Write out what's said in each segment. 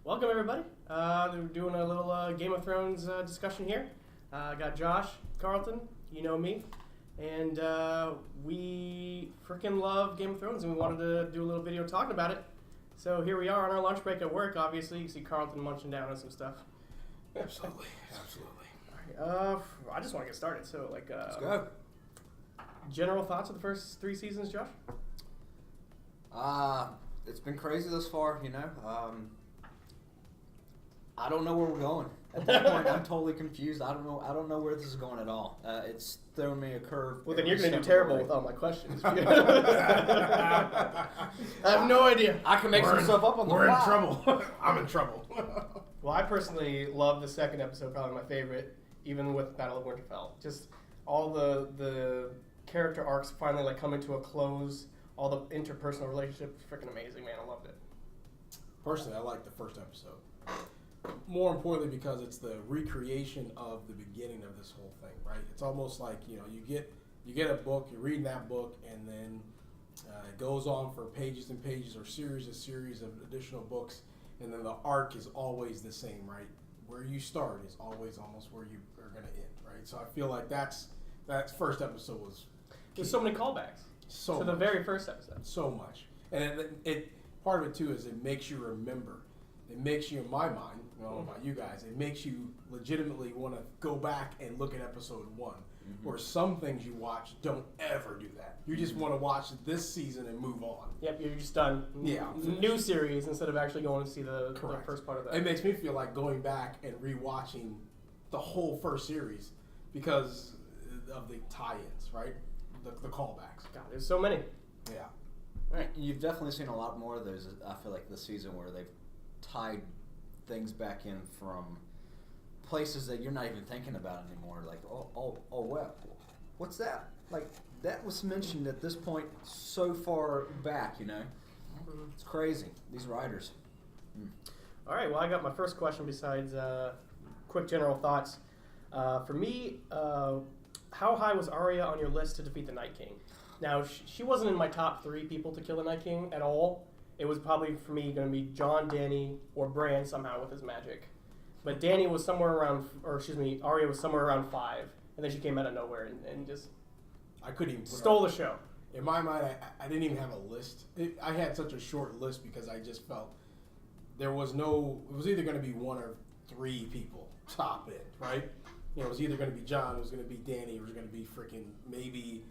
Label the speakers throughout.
Speaker 1: Welcome, everybody. We're doing a little Game of Thrones discussion here. I got Josh, Carlton, you know me, and we freaking love Game of Thrones, and we wanted to do a little video talking about it. So here we are on our lunch break at work, obviously. You can see Carlton munching down on some stuff.
Speaker 2: Absolutely.
Speaker 1: All right, I just want to get started. So,
Speaker 2: Let's go.
Speaker 1: General thoughts of the first 3 seasons, Josh?
Speaker 3: It's been crazy thus far, you know. I don't know where we're going. At this point, I'm totally confused. I don't know where this is going at all. It's thrown me a curve.
Speaker 1: Well, then you're going to do terrible with all my questions. I have no idea.
Speaker 3: I can make some stuff up on the fly.
Speaker 2: We're in trouble. I'm in trouble.
Speaker 1: Well, I personally love the second episode, probably my favorite, even with Battle of Winterfell. Just all the character arcs finally coming to a close. All the interpersonal relationships, freaking amazing, man. I loved it.
Speaker 2: Personally, I like the first episode. More importantly, because it's the recreation of the beginning of this whole thing, right? It's almost like, you get a book, you're reading that book, and then it goes on for pages and pages or series of additional books, and then the arc is always the same, right? Where you start is always almost where you are going to end, right? So I feel like that first episode was...
Speaker 1: There's so many callbacks.
Speaker 2: So
Speaker 1: to the very first episode.
Speaker 2: So much. And it part of it, too, is it makes you remember. It makes you, in my mind, I don't know about you guys, it makes you legitimately want to go back and look at episode 1. Mm-hmm. Or some things you watch don't ever do that. You just want to watch this season and move on.
Speaker 1: Yep, you're just done.
Speaker 2: Yeah.
Speaker 1: New series instead of actually going to see the first part of that.
Speaker 2: It makes me feel like going back and rewatching the whole first series because of the tie-ins, right? The callbacks.
Speaker 1: God, there's so many.
Speaker 2: Yeah.
Speaker 3: Right. You've definitely seen a lot more of those, I feel like, this season where they've tied things back in from places that you're not even thinking about anymore. Like, oh, wow, what's that? Like, that was mentioned at this point so far back, you know? It's crazy, these writers.
Speaker 1: All right, well, I got my first question besides quick general thoughts. For me, how high was Arya on your list to defeat the Night King? Now, she wasn't in my top 3 people to kill the Night King at all. It was probably, for me, going to be Jon, Dany, or Bran somehow with his magic. But Arya was somewhere around 5. And then she came out of nowhere and just
Speaker 2: I couldn't even
Speaker 1: stole the show.
Speaker 2: In my mind, I didn't even have a list. I had such a short list because I just felt it was either going to be 1 or 3 people top end, right? You know, it was either going to be Jon, it was going to be Dany, it was going to be freaking maybe,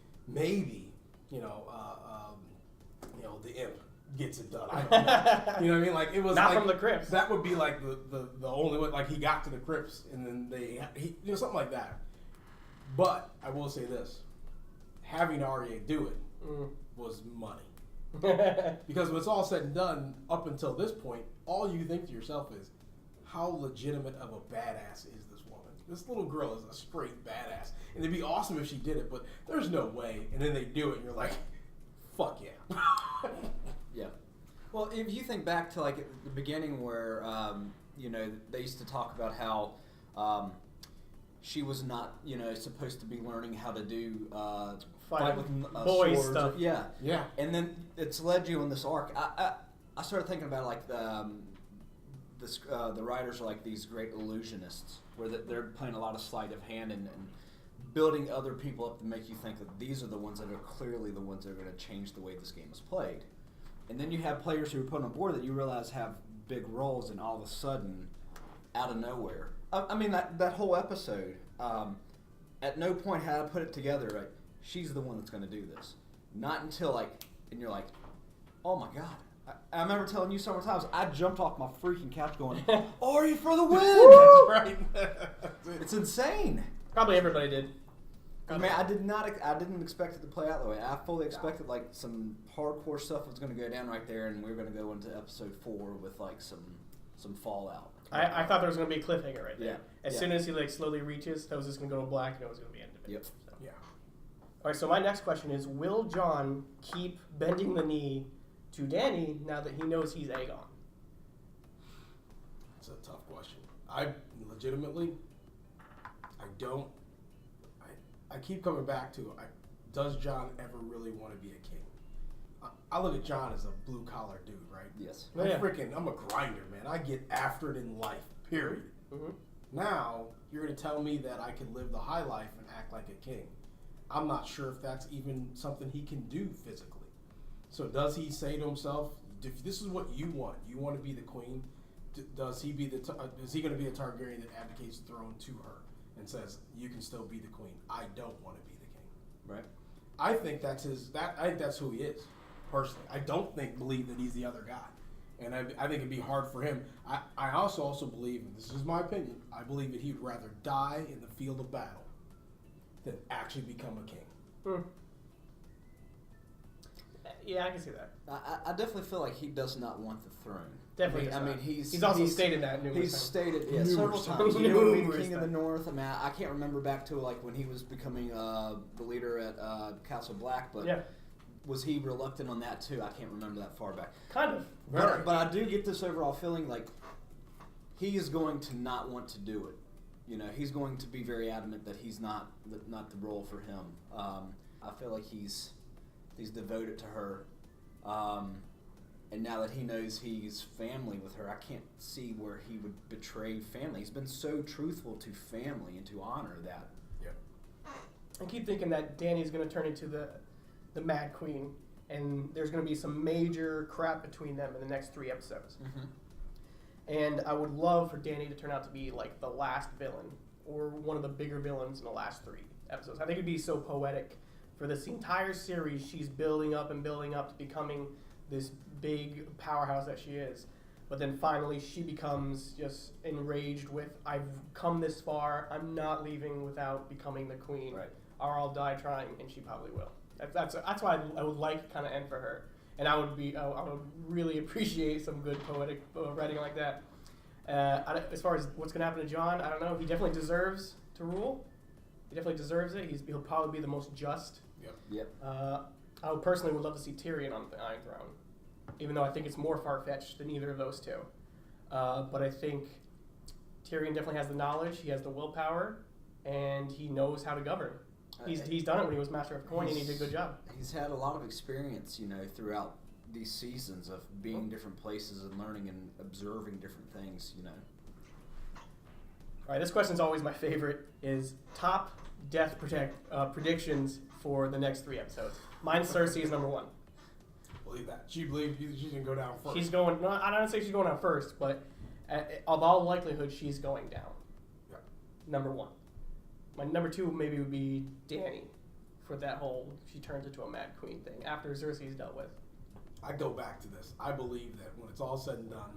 Speaker 2: the imp gets it done. I don't know. You know what I mean? Like, it was
Speaker 1: not
Speaker 2: like,
Speaker 1: from the crypts.
Speaker 2: That would be like the only one. Like, he got to the crypts and then something like that. But I will say this: having Arya do it was money. Because when it's all said and done, up until this point, all you think to yourself is, how legitimate of a badass is this woman? This little girl is a straight badass. And it'd be awesome if she did it, but there's no way. And then they do it, and you're like, fuck yeah.
Speaker 3: Yeah. Well, if you think back to, like, the beginning where, they used to talk about how she was not, supposed to be learning how to do fight with
Speaker 1: boys
Speaker 3: swords.
Speaker 1: stuff.
Speaker 3: Yeah.
Speaker 2: Yeah.
Speaker 3: And then it's led you in this arc. I started thinking about, like, the writers are like these great illusionists where they're playing a lot of sleight of hand and building other people up to make you think that these are the ones that are clearly the ones that are going to change the way this game is played. And then you have players who are put on board that you realize have big roles, and all of a sudden, out of nowhere. I mean, that whole episode, at no point had I put it together, like, she's the one that's going to do this. Not until, and you're like, oh my God. I remember telling you several times, I jumped off my freaking couch going, are you for the win?
Speaker 2: That's right.
Speaker 3: It's insane.
Speaker 1: Probably everybody did.
Speaker 3: I mean, I didn't expect it to play out that way. I fully expected like some hardcore stuff was going to go down right there, and we were going to go into episode 4 with like some fallout.
Speaker 1: I thought there was going to be a cliffhanger right there.
Speaker 3: Yeah.
Speaker 1: As soon as he slowly reaches, that was just going to go to black, and it was going to be the end of it.
Speaker 3: Yep.
Speaker 1: So.
Speaker 2: Yeah.
Speaker 1: All right. So my next question is: will Jon keep bending the knee to Dany now that he knows he's Aegon?
Speaker 2: That's a tough question. I keep coming back to, does Jon ever really want to be a king? I look at John as a blue collar dude, right?
Speaker 3: Yes.
Speaker 1: Oh, yeah.
Speaker 2: I'm a grinder, man. I get after it in life, period.
Speaker 1: Mm-hmm.
Speaker 2: Now, you're going to tell me that I can live the high life and act like a king. I'm not sure if that's even something he can do physically. So does he say to himself, if this is what you want to be the queen, is he going to be a Targaryen that abdicates the throne to her and says, you can still be the queen. I don't want to be the king.
Speaker 3: Right.
Speaker 2: I think that's who he is, personally. I don't believe that he's the other guy. And I think it'd be hard for him. I also believe, and this is my opinion, I believe that he'd rather die in the field of battle than actually become a king.
Speaker 1: Hmm. Yeah, I can see that.
Speaker 3: I definitely feel like he does not want the throne.
Speaker 1: Definitely.
Speaker 3: I mean, he's
Speaker 1: also stated that numerous
Speaker 3: He's
Speaker 1: times.
Speaker 3: stated
Speaker 2: Numerous
Speaker 3: several
Speaker 2: times.
Speaker 3: times. You know, being
Speaker 1: Numerous
Speaker 3: king of the
Speaker 1: times.
Speaker 3: north. I mean, I can't remember back to like when he was becoming the leader at Castle Black, but
Speaker 1: Yeah.
Speaker 3: was he reluctant on that too? I can't remember that far back.
Speaker 1: Kind of.
Speaker 3: But I do get this overall feeling like he is going to not want to do it. You know, he's going to be very adamant that he's not the role for him. I feel like he's devoted to her. And now that he knows he's family with her, I can't see where he would betray family. He's been so truthful to family and to honor that.
Speaker 2: Yeah.
Speaker 1: I keep thinking that Dany's going to turn into the Mad Queen, and there's going to be some major crap between them in the next 3 episodes.
Speaker 3: Mm-hmm.
Speaker 1: And I would love for Dany to turn out to be like the last villain, or one of the bigger villains in the last 3 episodes. I think it'd be so poetic. For this entire series, she's building up to becoming this big powerhouse that she is. But then finally she becomes just enraged with, I've come this far, I'm not leaving without becoming the queen.
Speaker 3: Right.
Speaker 1: Or I'll die trying, and she probably will. That's why I would like kind of end for her. And I would really appreciate some good poetic writing like that. As far as what's going to happen to Jon, I don't know. He definitely deserves to rule. He definitely deserves it. He'll probably be the most just.
Speaker 3: Yep.
Speaker 1: I personally would love to see Tyrion on the Iron Throne, even though I think it's more far-fetched than either of those two. But I think Tyrion definitely has the knowledge, he has the willpower, and he knows how to govern. He's done it when he was Master of Coin, and he did a good job.
Speaker 3: He's had a lot of experience, you know, throughout these seasons of being in different places and learning and observing different things, you know.
Speaker 1: All right, this question's always my favorite, is top death predictions for the next 3 episodes. Mine's Cersei is number 1.
Speaker 2: Believe that. She believes she's going to go down first.
Speaker 1: She's going, no, I don't say she's going down first, but of all likelihood, she's going down.
Speaker 2: Yeah.
Speaker 1: Number 1. My number 2 maybe would be Dany, for that whole, she turns into a Mad Queen thing, after Cersei's dealt with.
Speaker 2: I go back to this. I believe that when it's all said and done,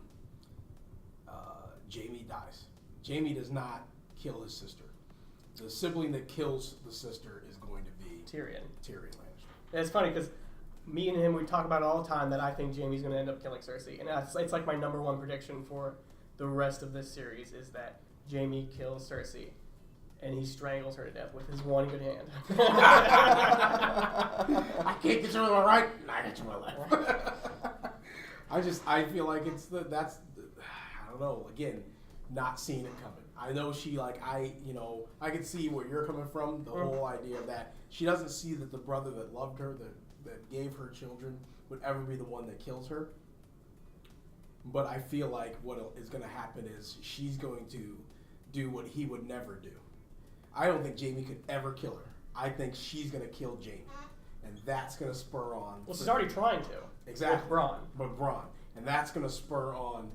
Speaker 2: Jaime dies. Jaime does not kill his sister. The sibling that kills the sister is going to be
Speaker 1: Tyrion.
Speaker 2: Tyrion Lannister.
Speaker 1: And it's funny because me and him, we talk about it all the time that I think Jaime's going to end up killing Cersei. And it's like my number 1 prediction for the rest of this series is that Jaime kills Cersei. And he strangles her to death with his one good hand.
Speaker 2: I can't get you with my right, and I get you with my left. I feel like I don't know, again, not seeing it coming. I know I can see where you're coming from, the whole idea of that. She doesn't see that the brother that loved her, that gave her children, would ever be the one that kills her. But I feel like what is going to happen is she's going to do what he would never do. I don't think Jaime could ever kill her. I think she's going to kill Jaime. And that's going to spur on...
Speaker 1: Well, she's already trying to.
Speaker 2: Exactly.
Speaker 1: With Bronn.
Speaker 2: But Bronn. And that's going to spur on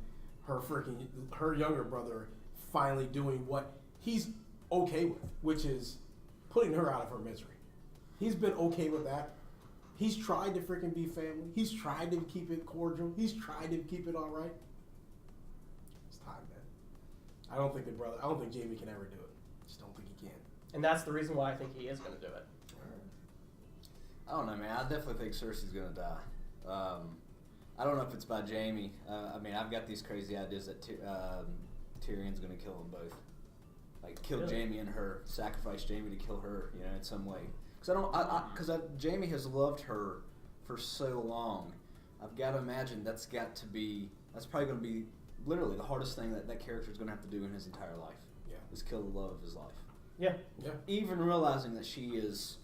Speaker 2: her younger brother finally doing what he's okay with, which is putting her out of her misery. He's been okay with that. He's tried to freaking be family. He's tried to keep it cordial. He's tried to keep it all right. It's time, man. I don't think Jaime can ever do it. Just don't think he can.
Speaker 1: And that's the reason why I think he is going to do it.
Speaker 3: I don't know, man. I definitely think Cersei's going to die. I don't know if it's by Jaime. I mean, I've got these crazy ideas that Tyrion's going to kill them both. Like, kill
Speaker 1: Really?
Speaker 3: Jaime and her, sacrifice Jaime to kill her, you know, in some way. Because Jaime has loved her for so long. I've got to imagine that's probably going to be literally the hardest thing that character's going to have to do in his entire life.
Speaker 2: Yeah.
Speaker 3: Is kill the love of his life.
Speaker 1: Yeah.
Speaker 2: Yeah.
Speaker 3: Even realizing that she is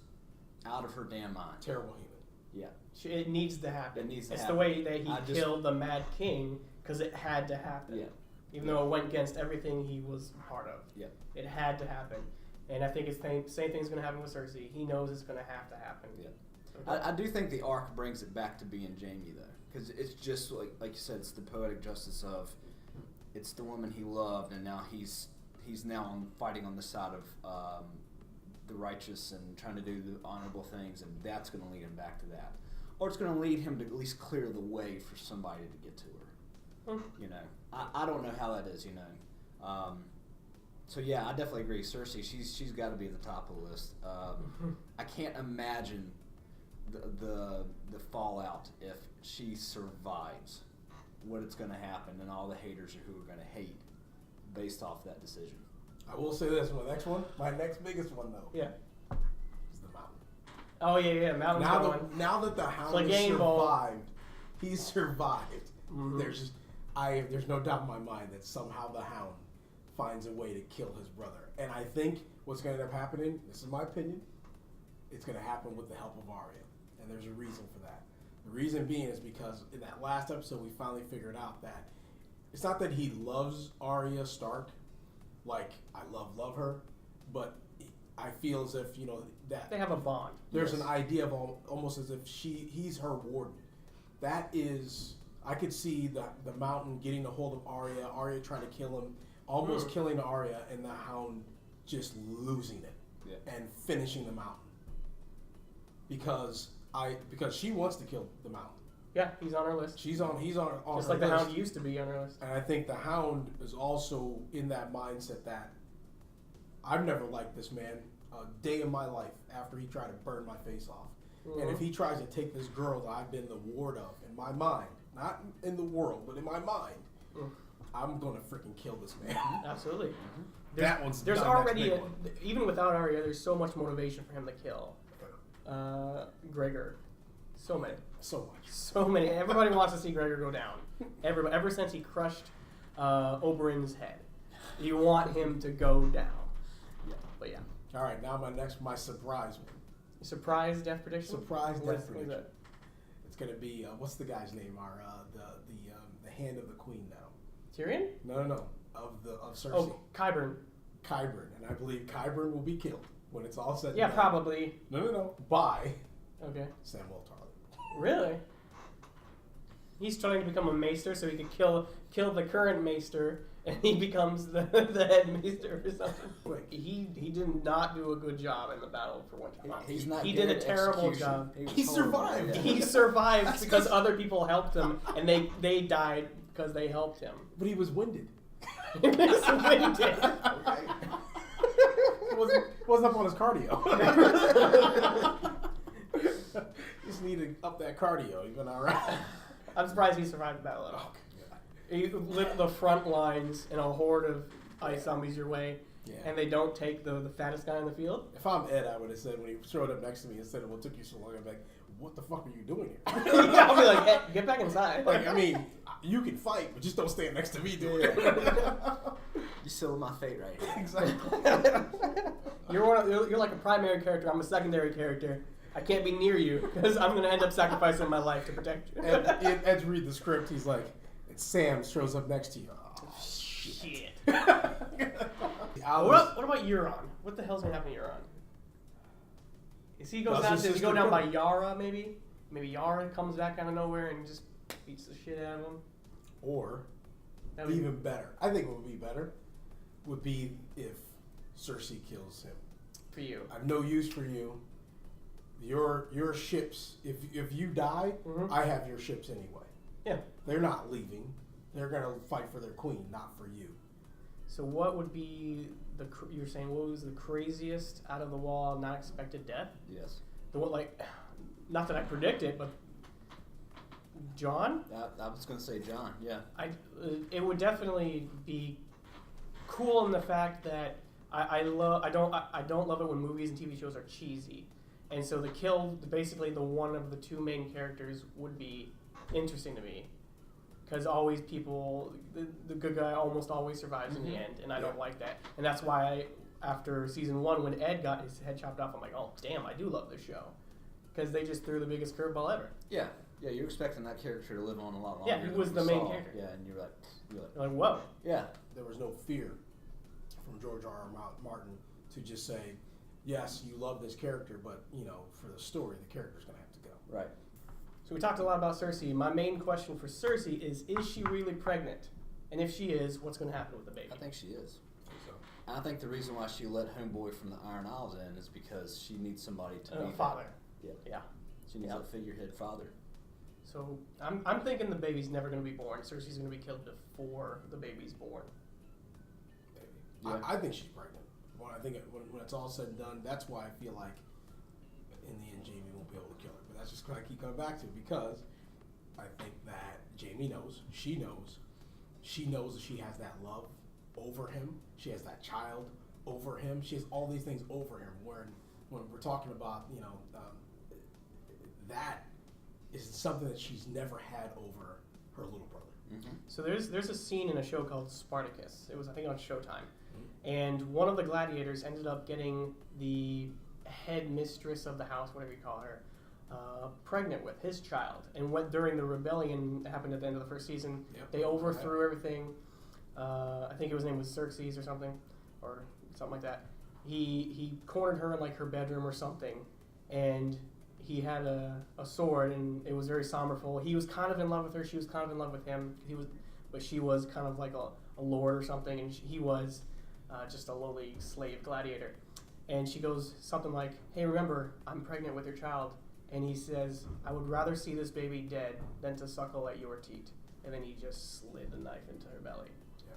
Speaker 3: out of her damn mind.
Speaker 2: Terrible human.
Speaker 3: Yeah.
Speaker 1: It needs to happen.
Speaker 3: It needs to
Speaker 1: it's
Speaker 3: happen.
Speaker 1: the way that he killed the Mad King because it had to happen.
Speaker 3: Yeah.
Speaker 1: Even though it went against everything he was part of.
Speaker 3: Yeah.
Speaker 1: It had to happen. And I think it's the same thing's going to happen with Cersei. He knows it's going to have to happen.
Speaker 3: Yeah.
Speaker 1: Okay.
Speaker 3: I do think the arc brings it back to being Jaime, though. Because it's just, like you said, it's the poetic justice of it's the woman he loved, and now he's now fighting on the side of the righteous and trying to do the honorable things, and that's going to lead him back to that. Or it's going to lead him to at least clear the way for somebody to get to her. You know, I don't know how that is, you know. So yeah, I definitely agree. Cersei, she's got to be at the top of the list. I can't imagine the fallout if she survives. What it's going to happen, and all the haters who are going to hate based off that decision.
Speaker 2: I will say this: my next biggest one though.
Speaker 1: Yeah.
Speaker 2: Is the Mountain.
Speaker 1: Oh yeah, Mountain's going.
Speaker 2: Now that the Hound
Speaker 1: like
Speaker 2: has
Speaker 1: Ball.
Speaker 2: survived, he's survived. Mm-hmm. There's no doubt in my mind that somehow the Hound finds a way to kill his brother. And I think what's going to end up happening, this is my opinion, it's going to happen with the help of Arya. And there's a reason for that. The reason being is because in that last episode, we finally figured out that it's not that he loves Arya Stark, like I love her, but I feel as if, you know, that
Speaker 1: they have a bond.
Speaker 2: There's an idea of almost as if he's her warden. That is, I could see the Mountain getting a hold of Arya trying to kill him, almost killing Arya, and the Hound just losing it and finishing the Mountain. Because she wants to kill the Mountain.
Speaker 1: Yeah, he's on her list.
Speaker 2: He's on
Speaker 1: just
Speaker 2: her
Speaker 1: like the
Speaker 2: list.
Speaker 1: Hound used to be on her list.
Speaker 2: And I think the Hound is also in that mindset that I've never liked this man a day in my life after he tried to burn my face off. Mm-hmm. And if he tries to take this girl that I've been the ward of in my mind, not in the world, but in my mind, I'm going to freaking kill this man.
Speaker 1: Absolutely.
Speaker 2: Mm-hmm.
Speaker 1: There's already, even without Arya, there's so much motivation for him to kill Gregor. So many. Everybody wants to see Gregor go down. Everybody, ever since he crushed Oberyn's head, you want him to go down. Yeah, but yeah.
Speaker 2: All right, now my surprise one.
Speaker 1: Surprise death prediction.
Speaker 2: Death prediction. It's gonna be what's the guy's name? The hand of the queen now.
Speaker 1: Tyrion?
Speaker 2: No. Of Cersei.
Speaker 1: Oh, Qyburn.
Speaker 2: And I believe Qyburn will be killed when it's all said.
Speaker 1: Yeah,
Speaker 2: and done.
Speaker 1: probably.
Speaker 2: No. By.
Speaker 1: Okay.
Speaker 2: Samwell Tarly.
Speaker 1: Really? He's trying to become a maester so he could kill the current maester, and he becomes the head maester or something.
Speaker 2: Wait.
Speaker 1: He did not do a good job in the battle for Winterfell. He
Speaker 3: did
Speaker 1: a terrible job.
Speaker 2: He survived.
Speaker 3: Yeah.
Speaker 1: He survived because other people helped him, and they died because they helped him.
Speaker 2: But he was winded.
Speaker 1: He was winded.
Speaker 2: wasn't up on his cardio. Just need to up that cardio. He's been all right.
Speaker 1: I'm surprised he survived the battle at all. He lit the front lines and a horde of ice zombies your way, and they don't take the fattest guy in the field.
Speaker 2: If I'm Ed, I would have said when he showed up next to me and said, "What took you so long?" I'd be like, "What the fuck are you doing here?"
Speaker 1: I'll be like, hey, "Get back inside."
Speaker 2: Like, I mean, you can fight, but just don't stand next to me doing it.
Speaker 3: You sealed my fate right here.
Speaker 2: Exactly.
Speaker 1: You're like a primary character. I'm a secondary character. I can't be near you because I'm going to end up sacrificing my life to protect you.
Speaker 2: And Ed's read the script. He's like, and Sam shows up next to you. Oh,
Speaker 1: shit.
Speaker 2: What
Speaker 1: about Euron? What the hell's going to happen to Euron? Does he go
Speaker 2: Does
Speaker 1: down by Yara, maybe? Maybe Yara comes back out of nowhere and just beats the shit out of him?
Speaker 2: Or, even better, I think what would be better would be if Cersei kills him.
Speaker 1: For you.
Speaker 2: I have no use for you. Your ships, if you die, I have your ships anyway.
Speaker 1: Yeah.
Speaker 2: They're not leaving. They're going to fight for their queen, not for you.
Speaker 1: So what would be you're saying what was the craziest out of the wall, not expected death?
Speaker 3: Yes.
Speaker 1: The one, like, not that I predict it, but Jon?
Speaker 3: I was going to say Jon, yeah.
Speaker 1: It would definitely be cool in the fact that I don't love it when movies and TV shows are cheesy. And so basically the one of the two main characters would be interesting to me. Because always the good guy almost always survives in the end, and I don't like that. And that's why after season 1, when Ed got his head chopped off, I'm like, oh, damn, I do love this show. because they just threw the biggest curveball ever.
Speaker 3: Yeah, you're expecting that character to live on a lot longer.
Speaker 1: Yeah, he
Speaker 3: than
Speaker 1: was
Speaker 3: we
Speaker 1: the main
Speaker 3: saw.
Speaker 1: character.
Speaker 3: Yeah, and you're like,
Speaker 1: You're like, whoa.
Speaker 3: yeah.
Speaker 2: There was no fear from George R. R. Martin to just say, yes, you love this character, but, for the story, the character's going to have to go.
Speaker 3: Right.
Speaker 1: So we talked a lot about Cersei. My main question for Cersei is she really pregnant? And if she is, what's going to happen with the baby?
Speaker 3: I think she is.
Speaker 2: So,
Speaker 3: And I think the reason why she let Homeboy from the Iron Isles in is because she needs somebody to be
Speaker 1: father.
Speaker 3: Yeah.
Speaker 1: Yeah.
Speaker 3: She needs a figurehead father.
Speaker 1: So I'm thinking the baby's never going to be born. Cersei's going to be killed before the baby's born.
Speaker 2: maybe.
Speaker 3: Yeah.
Speaker 2: I think she's pregnant. When it's all said and done, that's why I feel like in the end Jamie won't be able to kill her. But that's just what I keep coming back to, because I think that Jamie knows, she knows that she has that love over him. She has that child over him. She has all these things over him. When we're talking about, that is something that she's never had over her little brother.
Speaker 3: Mm-hmm.
Speaker 1: So there's a scene in a show called Spartacus. It was, I think, on Showtime. And one of the gladiators ended up getting the head mistress of the house, whatever you call her, pregnant with his child. And during the rebellion that happened at the end of the first season, they overthrew everything. I think his name was Xerxes or something like that. He cornered her in like her bedroom or something, and he had a sword, and it was very somberful. He was kind of in love with her. She was kind of in love with him. But she was kind of like a lord or something, and he was just a lowly slave gladiator. And she goes something like, "Hey, remember, I'm pregnant with your child." And he says, "I would rather see this baby dead than to suckle at your teat." And then he just slid the knife into her belly.
Speaker 2: Yeah,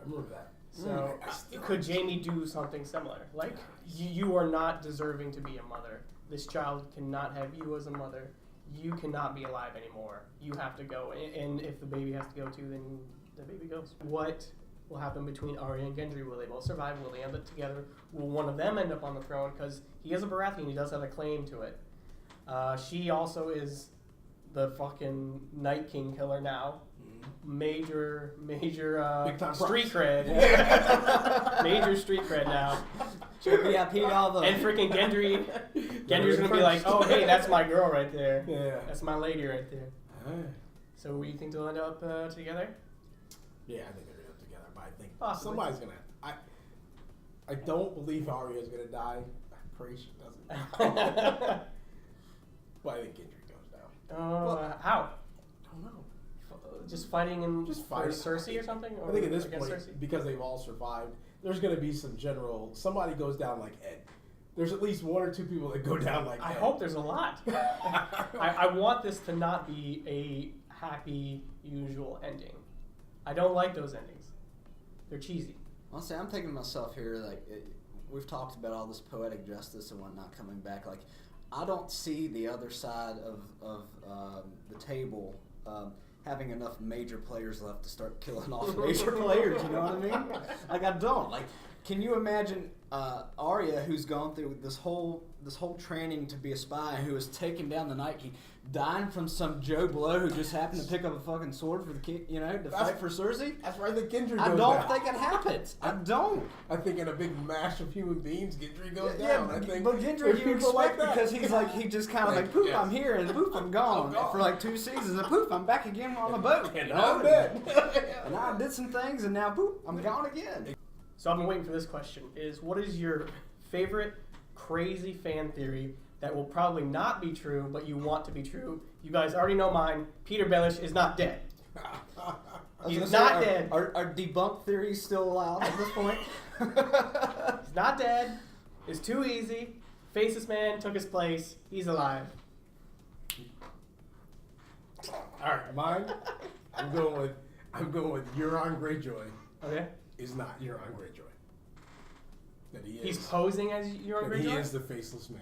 Speaker 2: I remember that.
Speaker 1: So could Jamie do something similar? Like, you are not deserving to be a mother. This child cannot have you as a mother. You cannot be alive anymore. You have to go. And if the baby has to go too, then the baby goes. What will happen between Arya and Gendry? Will they both survive? Will they end up together? Will one of them end up on the throne? Because he is a Baratheon. He does have a claim to it. She also is the fucking Night King killer now. Major street cred. Major street cred now.
Speaker 3: VIP all the
Speaker 1: And freaking Gendry's gonna be like, "Oh, hey, that's my girl right there.
Speaker 2: Yeah.
Speaker 1: That's my lady right there." So we think they'll end up together?
Speaker 2: Yeah, I think they're gonna end up together, but I think
Speaker 1: Possibly.
Speaker 2: somebody's gonna. I don't believe Arya's gonna die. I pray she doesn't. But I think Gendry goes down.
Speaker 1: How?
Speaker 2: I don't know.
Speaker 1: Just fighting
Speaker 2: fighting.
Speaker 1: for Cersei or something? Or
Speaker 2: I think at this
Speaker 1: against
Speaker 2: point,
Speaker 1: Cersei?
Speaker 2: because they've all survived, there's going to be some general. Somebody goes down like Ed. There's at least one or two people that go down like Ed.
Speaker 1: I hope there's a lot. I want this to not be a happy, usual ending. I don't like those endings. They're cheesy.
Speaker 3: Honestly, I'm thinking to myself here, we've talked about all this poetic justice and whatnot coming back. Like, I don't see the other side of the table having enough major players left to start killing off major players. You know what I mean? Like, I don't. Like, can you imagine Arya, who's gone through this whole training to be a spy, who has taken down the Night King, dying from some Joe Blow who just happened to pick up a fucking sword for the king, to fight for Cersei?
Speaker 2: That's where I think Gendry goes
Speaker 3: I
Speaker 2: down.
Speaker 3: don't think it happens. I don't.
Speaker 2: I think in a big mash of human beings, Gendry goes
Speaker 3: Yeah,
Speaker 2: down. I think
Speaker 3: but Gendry,
Speaker 2: there's
Speaker 3: you
Speaker 2: people
Speaker 3: expect
Speaker 2: that.
Speaker 3: because he just kind of like, poof,
Speaker 2: yes.
Speaker 3: I'm here, and poof, I'm gone,
Speaker 2: I'm gone.
Speaker 3: for like 2 seasons, and poof, I'm back again on the boat.
Speaker 2: And
Speaker 3: you
Speaker 2: now
Speaker 3: know?
Speaker 2: I'm dead.
Speaker 3: And I did some things, and now poof, I'm gone again.
Speaker 1: So I've been waiting for this question. What is your favorite crazy fan theory that will probably not be true, but you want to be true? You guys already know mine. Peter Baelish is not dead. He's not dead.
Speaker 3: Are debunked theories still allowed at this point?
Speaker 1: He's not dead. It's too easy. Faceless Man took his place. He's alive.
Speaker 2: All right, mine. I'm going with Euron Greyjoy.
Speaker 1: Okay.
Speaker 2: Is not Euron Greyjoy. That he is.
Speaker 1: He's posing as Euron
Speaker 2: that he
Speaker 1: Greyjoy
Speaker 2: is the faceless man.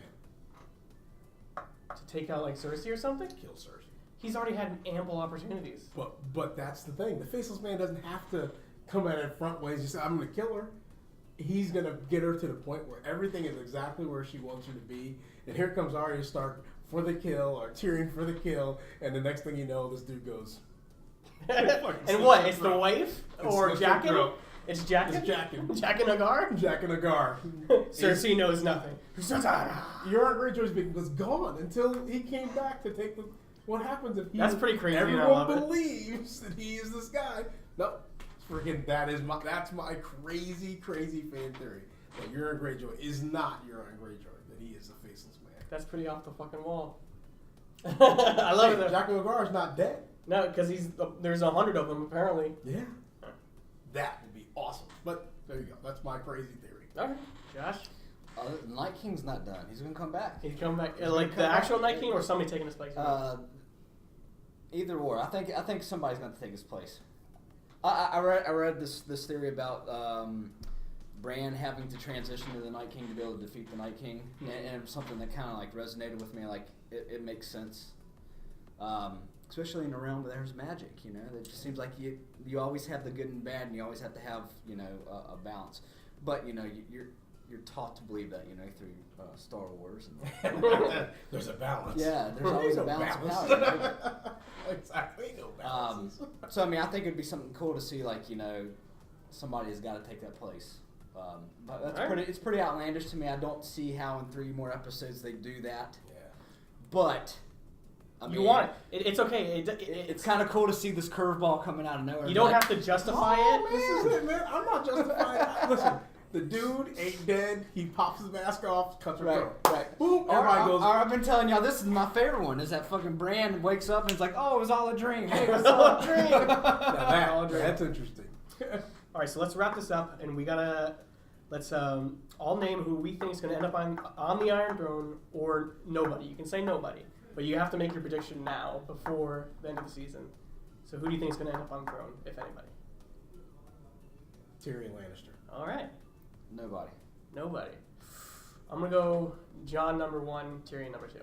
Speaker 1: to take out like Cersei or something.
Speaker 2: Kill Cersei.
Speaker 1: He's already had ample opportunities.
Speaker 2: But that's the thing. The faceless man doesn't have to come at it front ways. Just say, I'm going to kill her. He's going to get her to the point where everything is exactly where she wants her to be. And here comes Arya Stark for the kill, or Tyrion for the kill, and the next thing you know, this dude goes.
Speaker 1: And what? It's the wife or Jaqen? It's Jack.
Speaker 2: It's Jaqen.
Speaker 1: Jack and Agar?
Speaker 2: Jack and Agar.
Speaker 1: Cersei knows nothing.
Speaker 2: Euron Greyjoy was gone until he came back to take the. What happens if he?
Speaker 1: That's pretty crazy.
Speaker 2: Everyone believes that he is this guy. No, freaking that's my crazy fan theory that Euron Greyjoy is not Euron Greyjoy. That he is a faceless man.
Speaker 1: That's pretty off the fucking wall. I love it.
Speaker 2: Jack and Agar is not dead.
Speaker 1: No, because there's 100 of them apparently.
Speaker 2: Yeah. That would be awesome. But there you go. That's my crazy theory.
Speaker 1: Okay, Josh.
Speaker 3: The Night King's not done. He's gonna come back.
Speaker 1: He's coming back, like the actual Night King, or somebody taking his place.
Speaker 3: Either or. I think somebody's gonna take his place. I read this theory about Bran having to transition to the Night King to be able to defeat the Night King, and it was something that kind of like resonated with me. Like it makes sense. Especially in a realm where there's magic, it just seems like you always have the good and bad, and you always have to have a balance. But you're taught to believe that through Star Wars. And
Speaker 2: there's a balance.
Speaker 3: Yeah, there's always a balance of power.
Speaker 2: Exactly, no balance.
Speaker 3: So I mean, I think it'd be something cool to see, like somebody has got to take that place. But that's it's pretty outlandish to me. I don't see how in 3 more episodes they do that. Yeah. But. I mean,
Speaker 1: you want it. It's okay.
Speaker 3: It's kind of cool to see this curveball coming out of nowhere.
Speaker 1: You don't have to justify it.
Speaker 2: This is it, man. I'm not justifying it. Listen, the dude ain't dead. He pops his mask off, cuts her throat.
Speaker 3: Right.
Speaker 2: Boom. Everybody goes.
Speaker 3: I've been telling y'all, this is my favorite one. Is that fucking Bran wakes up and it's like, oh, it was all a dream.
Speaker 1: Hey, it was all a dream.
Speaker 2: That's interesting.
Speaker 1: All right, so let's wrap this up, and let's all name who we think is going to end up on the Iron Throne, or nobody. You can say nobody. But you have to make your prediction now, before the end of the season. So who do you think is going to end up on the throne, if anybody?
Speaker 2: Tyrion Lannister.
Speaker 1: All right.
Speaker 3: Nobody.
Speaker 1: I'm going to go Jon number 1, Tyrion number 2.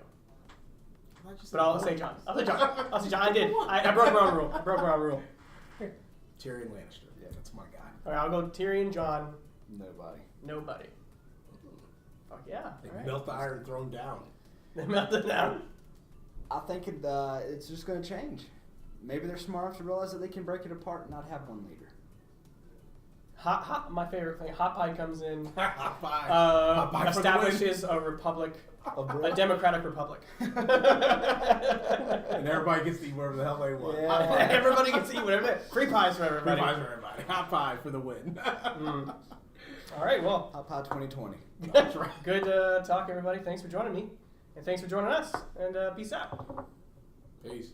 Speaker 1: But I'll say Jon. I did. I broke ground rule.
Speaker 2: Tyrion Lannister. Yeah, that's my guy.
Speaker 1: All right, I'll go Tyrion, Jon.
Speaker 3: Nobody.
Speaker 1: Fuck yeah.
Speaker 2: They melt the Iron Throne down.
Speaker 1: They melt it down.
Speaker 3: I think it's just going to change. Maybe they're smart enough to realize that they can break it apart and not have one leader.
Speaker 1: My favorite thing. Hot Pie comes in.
Speaker 2: Hot Pie
Speaker 1: establishes a republic, a democratic republic.
Speaker 2: And everybody gets to eat whatever the hell they want.
Speaker 1: Yeah. Everybody gets to eat whatever. Free pies for everybody.
Speaker 2: Hot Pie for the win.
Speaker 1: All right, well.
Speaker 3: Hot Pie 2020.
Speaker 2: That's right.
Speaker 1: Good talk, everybody. Thanks for joining me. And thanks for joining us. And peace out.
Speaker 2: Peace.